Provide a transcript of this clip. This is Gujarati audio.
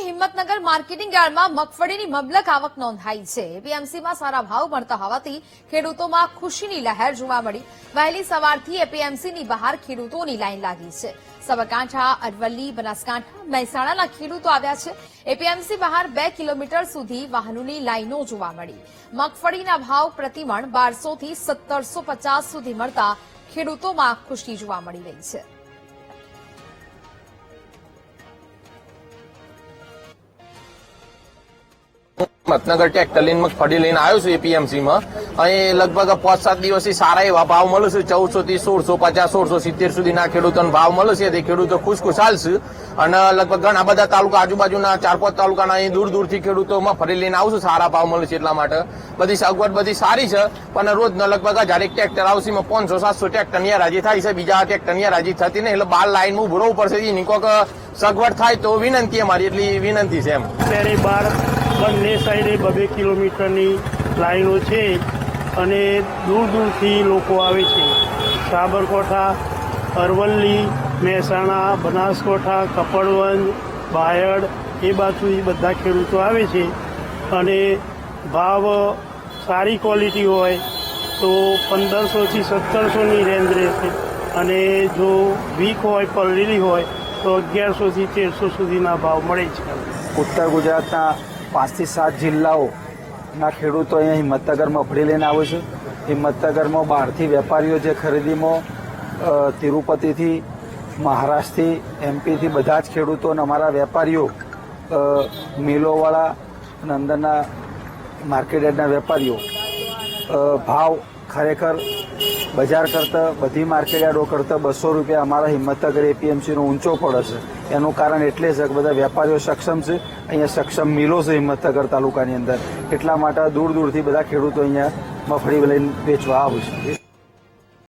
અમરેલીની હિંમતનગર માર્કેટિંગ યાર્ડમાં મગફળીની મબલક આવક નોંધાઈ છે। એપીએમસીમાં સારા ભાવ મળતા હોવાથી ખેડૂતોમાં ખુશીની લહેર જોવા મળી। વહેલી સવારથી એપીએમસીની બહાર ખેડૂતોની લાઈન લાગી છે। સાબરકાંઠા, અરવલ્લી, બનાસકાંઠા, મહેસાણાના ખેડૂતો આવ્યા છે। એપીએમસી બહાર 2 કિલોમીટર સુધી વાહનોની લાઈનો જોવા મળી। મગફળીના ભાવ પ્રતિમણ 1200 થી 1750 સુધી મળતા ખેડૂતોમાં ખુશી જોવા મળી રહી છે। હિંમતનગર ટ્રેક્ટર લઈને મગફળી લઈને આવ્યો છું એપીએમસી માં। અહીં લગભગ 5-7 દિવસથી સારા એવા ભાવ મળે છે। 1400 થી 1650, 1670 સુધીના ખેડૂતોને ભાવ મળે છે। તે ખેડૂતો ખુશખુશાલ છે અને લગભગ ઘણા બધા તાલુકા, આજુબાજુના 4-5 તાલુકાના અહીં દૂર દૂરથી ખેડૂતો મગફળી લઈને આવું છું। સારા ભાવ મળે છે એટલા માટે બધી સગવડ બધી સારી છે। પણ રોજનો લગભગ 1000 ટ્રેક્ટર આવશે, 500-700 ટ્રેક્ટરની હરાજી થાય છે। બીજા ટ્રેક્ટરની હરાજી થતી નહીં, એટલે 12 લાઈનમાં ઉભું રહેવું પડશે। એની કોઈક સગવડ થાય તો વિનંતી અમારી, એટલી વિનંતી છે એમ। બંને સાઈડે 2 કિલોમીટરની લાઈનો છે અને દૂર દૂરથી લોકો આવે છે। સાબરકાંઠા, અરવલ્લી, મહેસાણા, બનાસકાંઠા, કપડવંજ, બાયડ એ બાજુથી બધા ખેડૂતો આવે છે અને ભાવ સારી ક્વોલિટી હોય તો 1500 થી 1700ની રેન્જ રહેશે અને જો વીક હોય, પલળેલી હોય તો 1100 થી 1300 સુધીના ભાવ મળે છે। ઉત્તર ગુજરાતના 5 થી 7 જિલ્લાઓના ખેડૂતો અહીંયા હિંમતનગર મગફળી લઈને આવે છે। હિંમતનગરમાં બહારથી વેપારીઓ જે ખરીદીમાં તિરુપતિથી, મહારાષ્ટ્રથી, એમપીથી બધા જ ખેડૂતો અને અમારા વેપારીઓ, મિલોવાળા અને અંદરના માર્કેટયાર્ડના વેપારીઓ ભાવ ખરેખર બજાર કરતાં, બધી માર્કેટયાર્ડો કરતાં 200 રૂપિયા અમારા હિંમતનગર એપીએમસીનો ઊંચો પડે છે। એનું કારણ એટલે છે કે બધા વેપારીઓ સક્ષમ છે। અહીંયા સક્ષમ મિલો છે હિંમતનગર તાલુકાની અંદર, એટલા માટે દૂર દૂરથી બધા ખેડૂતો અહીંયા મગફળી લઈને વેચવા આવે છે।